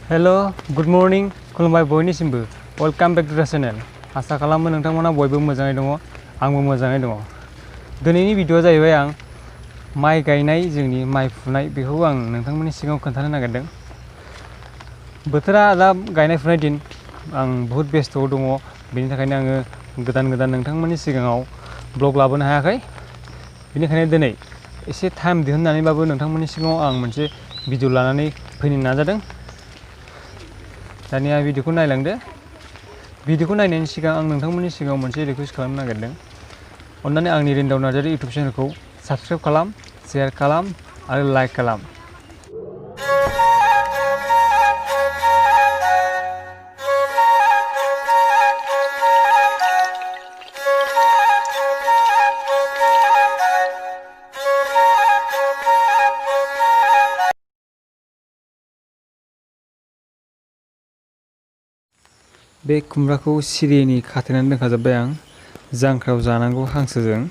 hello good morning खुलुमबाय बयनिसिमबो welcome back to द channel आसा खालामो नोंथांमोना बयबो मोजाङै दङ आंबो मोजाङै दङ दिनैनि भिडिअआ जाहैबाय आं माइ गायनाय जोंनि माइ फुनाय बेखौ आं नोंथांमोननि सिगाङाव खोन्थानो नागिरदों बोथोरा दा गायनाय फुनाय दिन आं बहुत बेस्थ'आव दङ बेनि थाखायनो आङो गोदान नोंथांमोननि सिगाङाव ब्लग लाबोनो हायाखै बेनिखायनो दिनै एसे टाइम दिहुननानैबाबो नोंथांमोननि सिगाङाव आं मोनसे भिडिअ लानानै फैनो नाजादों दानिया भिडिअखौ नायलांदो भिडिअखौ नायनायनि सिगां आं नोंथांमोननि सिगाङाव मोनसे रिक्वेस्ट खालामनो नागिरदों अन्नानै आंनि रिन्दाव नार्जारि इउटुब चेनेलखौ साबस्क्राइब खालाम शेयार खालाम आरो लाइक खालाम बे खुमब्राखौ सिरियैनि खाथेनानै दोनखाजोब्बाय आं जांख्रायाव जानांगौ हांसोजों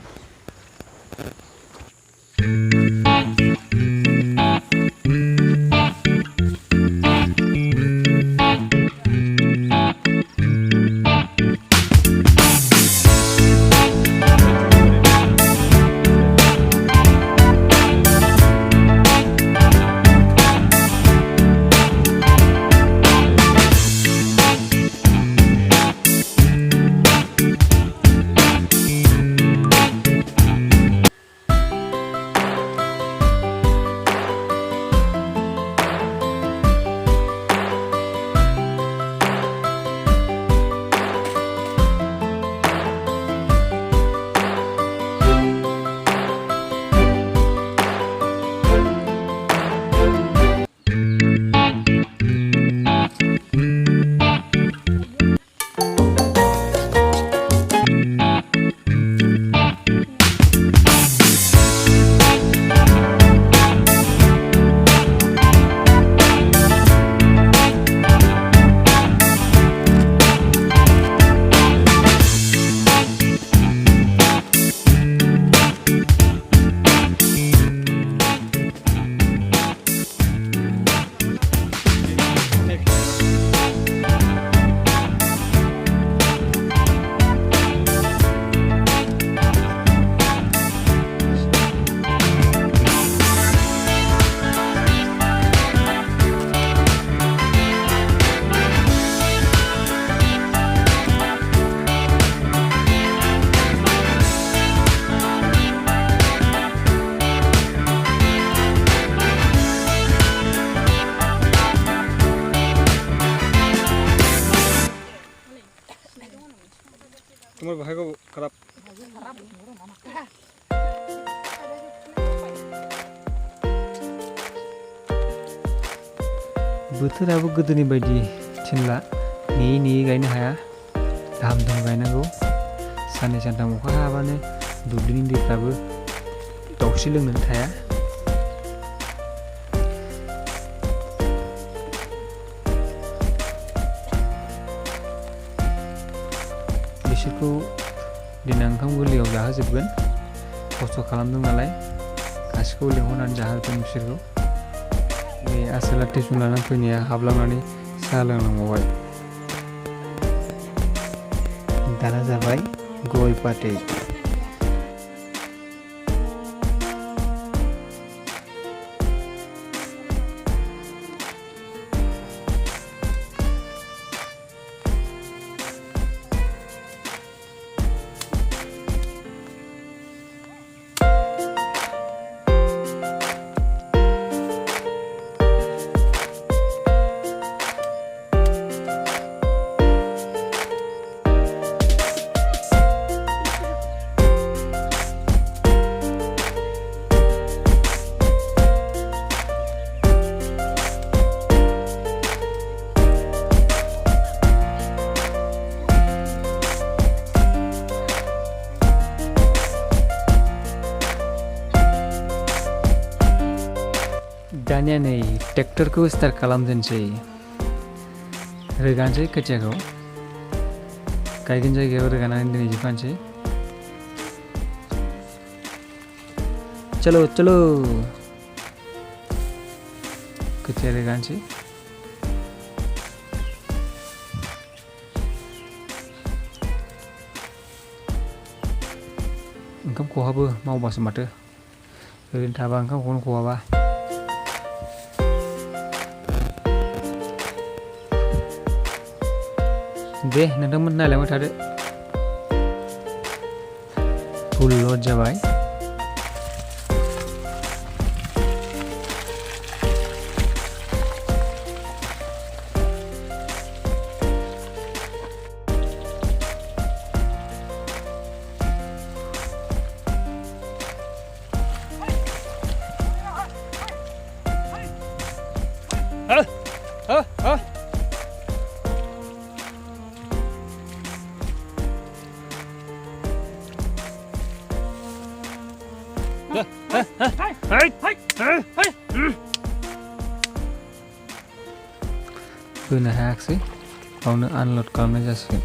तुम्हारे भाई को खराब बोथोराबो गोदोनि बायदि थिनला नेयै गायनो हाया दाम गायनांगौ साननै सानथाम अखा हाबानो दुब्लिनि दैफ्राबो दावसि लोंनानै थाया बिसोरखौ देनां ओंखाम गोरलैयाव जाहोजोबगोन खस्थ' खालामदों नालाय गासिखौबो लेंहरनानै जाहोगोन बिसोरखौ बे आसोला टिउसन लानानै फैनाया हाबलांनानै साहा लोंनांबावबाय दाना जाबाय गय फाथै दानिया नै ट्रेक्टरखौ स्टार्ट खालामजेनसै रोगानोसै खोथियाखौ गायगोन जायगायाव रोगानानै दोनहैजोबखानोसै चलो चलो खोथिया रोगानोसै ओंखाम खहाबो मावबासो माथो ओरैनो थाबा ओंखामखौनो खहाबा दे नोंथांमोन नायलांबाय थादो फुल लड जाबाय बोनो हायाखिसै बावनो आनलड खालामनाय जासिगोन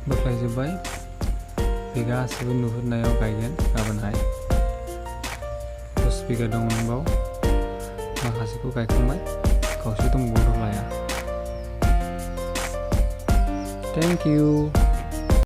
बोख्लायजोब्बाय बे गासैबो नुहुरनायाव गायगोन गाबोनहाय 10 बिगा दं मोनबाव माखासेखौ गायखांबाय खावसे दंबावो दहलाया थेंक इउ